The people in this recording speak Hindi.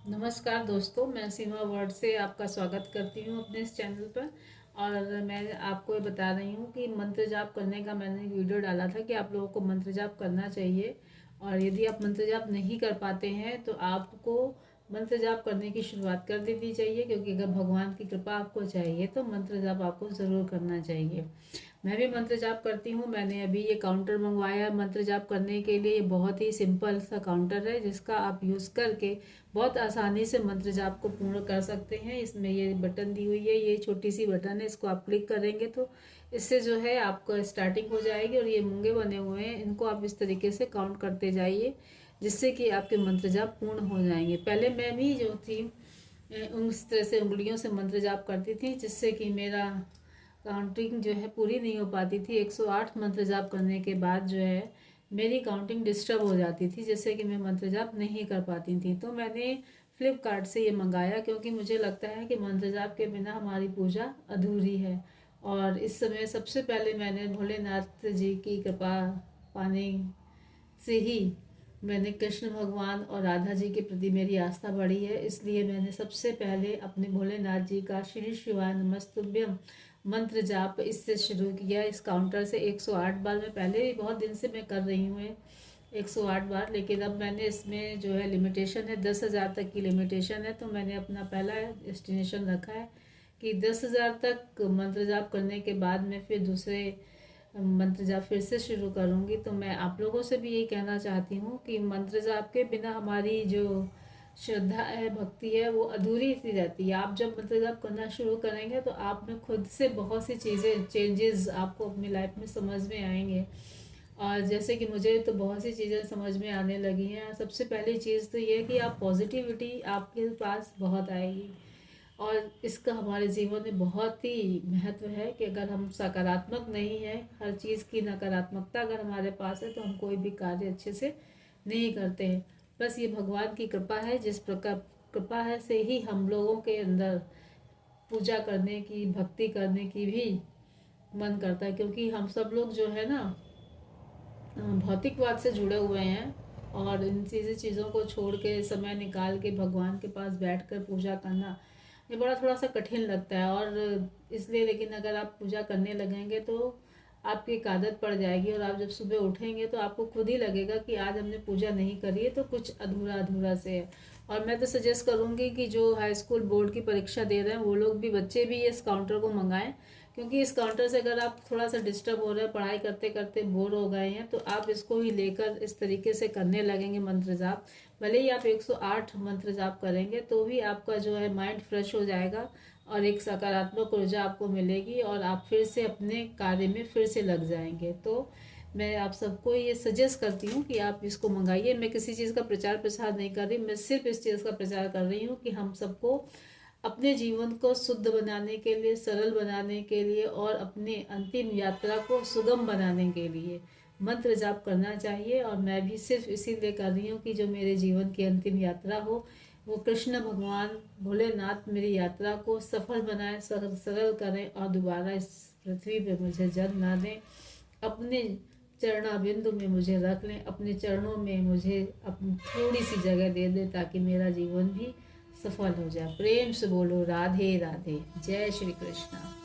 नमस्कार दोस्तों, मैं सीमा वर्ड से आपका स्वागत करती हूँ अपने इस चैनल पर। और मैं आपको ये बता रही हूँ कि मंत्र जाप करने का मैंने एक वीडियो डाला था कि आप लोगों को मंत्र जाप करना चाहिए। और यदि आप मंत्र जाप नहीं कर पाते हैं तो आपको मंत्र जाप करने की शुरुआत कर देनी चाहिए, क्योंकि अगर भगवान की कृपा आपको चाहिए तो मंत्र जाप आपको ज़रूर करना चाहिए। मैं भी मंत्र जाप करती हूँ। मैंने अभी ये काउंटर मंगवाया मंत्र जाप करने के लिए। ये बहुत ही सिंपल सा काउंटर है जिसका आप यूज़ करके बहुत आसानी से मंत्र जाप को पूर्ण कर सकते हैं। इसमें ये बटन दी हुई है, ये छोटी सी बटन है, इसको आप क्लिक करेंगे तो इससे जो है आपको स्टार्टिंग हो जाएगी। और ये मूंगे बने हुए हैं, इनको आप इस तरीके से काउंट करते जाइए जिससे कि आपके मंत्र जाप पूर्ण हो जाएंगे। पहले मैं भी जो थी उस तरह से उंगलियों से मंत्र जाप करती थी, जिससे कि मेरा काउंटिंग जो है पूरी नहीं हो पाती थी। 108 मंत्र जाप करने के बाद जो है मेरी काउंटिंग डिस्टर्ब हो जाती थी, जैसे कि मैं मंत्र जाप नहीं कर पाती थी। तो मैंने फ्लिपकार्ट से ये मंगाया, क्योंकि मुझे लगता है कि मंत्र जाप के बिना हमारी पूजा अधूरी है। और इस समय सबसे पहले मैंने भोलेनाथ जी की कृपा पाने से ही मैंने कृष्ण भगवान और राधा जी के प्रति मेरी आस्था बढ़ी है। इसलिए मैंने सबसे पहले अपने भोलेनाथ जी का श्री शिवाय नमस्तुभ्यम मंत्र जाप इससे शुरू किया। इस काउंटर से 108 बार मैं पहले भी बहुत दिन से मैं कर रही हूँ 108 बार, लेकिन अब मैंने इसमें जो है लिमिटेशन है, 10,000 तक की लिमिटेशन है। तो मैंने अपना पहला डेस्टिनेशन रखा है कि 10,000 तक मंत्र जाप करने के बाद मैं फिर दूसरे मंत्र जाप फिर से शुरू करूँगी। तो मैं आप लोगों से भी यही कहना चाहती हूँ कि मंत्र जाप के बिना हमारी जो श्रद्धा है, भक्ति है, वो अधूरी सी रहती है। आप जब मंत्र जाप करना शुरू करेंगे तो आप में खुद से बहुत सी चीज़ें चेंजेस आपको अपनी लाइफ में समझ में आएंगे। और जैसे कि मुझे तो बहुत सी चीज़ें समझ में आने लगी हैं। सबसे पहली चीज़ तो ये है कि आप पॉजिटिविटी आपके पास बहुत आएगी। और इसका हमारे जीवन में बहुत ही महत्व है कि अगर हम सकारात्मक नहीं है, हर चीज़ की नकारात्मकता अगर हमारे पास है तो हम कोई भी कार्य अच्छे से नहीं करते हैं। बस ये भगवान की कृपा है, जिस प्रकार कृपा है से ही हम लोगों के अंदर पूजा करने की, भक्ति करने की भी मन करता है। क्योंकि हम सब लोग जो है ना भौतिकवाद से जुड़े हुए हैं, और इन चीज़ों को छोड़ के समय निकाल के भगवान के पास बैठकर पूजा करना ये बड़ा थोड़ा सा कठिन लगता है। और इसलिए लेकिन अगर आप पूजा करने लगेंगे तो आपकी एक आदत पड़ जाएगी, और आप जब सुबह उठेंगे तो आपको खुद ही लगेगा कि आज हमने पूजा नहीं करी है तो कुछ अधूरा अधूरा से है। और मैं तो सजेस्ट करूँगी कि जो हाई स्कूल बोर्ड की परीक्षा दे रहे हैं वो लोग भी, बच्चे भी इस काउंटर को मंगाएं। क्योंकि इस काउंटर से अगर आप थोड़ा सा डिस्टर्ब हो रहे हैं, पढ़ाई करते करते बोर हो गए हैं, तो आप इसको ही लेकर इस तरीके से करने लगेंगे मंत्र जाप। भले ही आप 108 मंत्र जाप करेंगे तो भी आपका जो है माइंड फ्रेश हो जाएगा और एक सकारात्मक ऊर्जा आपको मिलेगी, और आप फिर से अपने कार्य में फिर से लग जाएंगे। तो मैं आप सबको ये सजेस्ट करती हूँ कि आप इसको मंगाइए। मैं किसी चीज़ का प्रचार प्रसार नहीं कर रही, मैं सिर्फ इस चीज़ का प्रचार कर रही हूँ कि हम सबको अपने जीवन को शुद्ध बनाने के लिए, सरल बनाने के लिए और अपने अंतिम यात्रा को सुगम बनाने के लिए मंत्र जाप करना चाहिए। और मैं भी सिर्फ इसीलिए कर रही हूँ कि जो मेरे जीवन की अंतिम यात्रा हो वो कृष्ण भगवान भोलेनाथ मेरी यात्रा को सफल बनाए, सरल करें, और दोबारा इस पृथ्वी पे मुझे जन्म ना दें। अपने चरणाबिंदु में मुझे रख लें, अपने चरणों में मुझे अपनी थोड़ी सी जगह दे दे, ताकि मेरा जीवन भी सफल हो जाए। प्रेम से बोलो राधे राधे। जय श्री कृष्णा।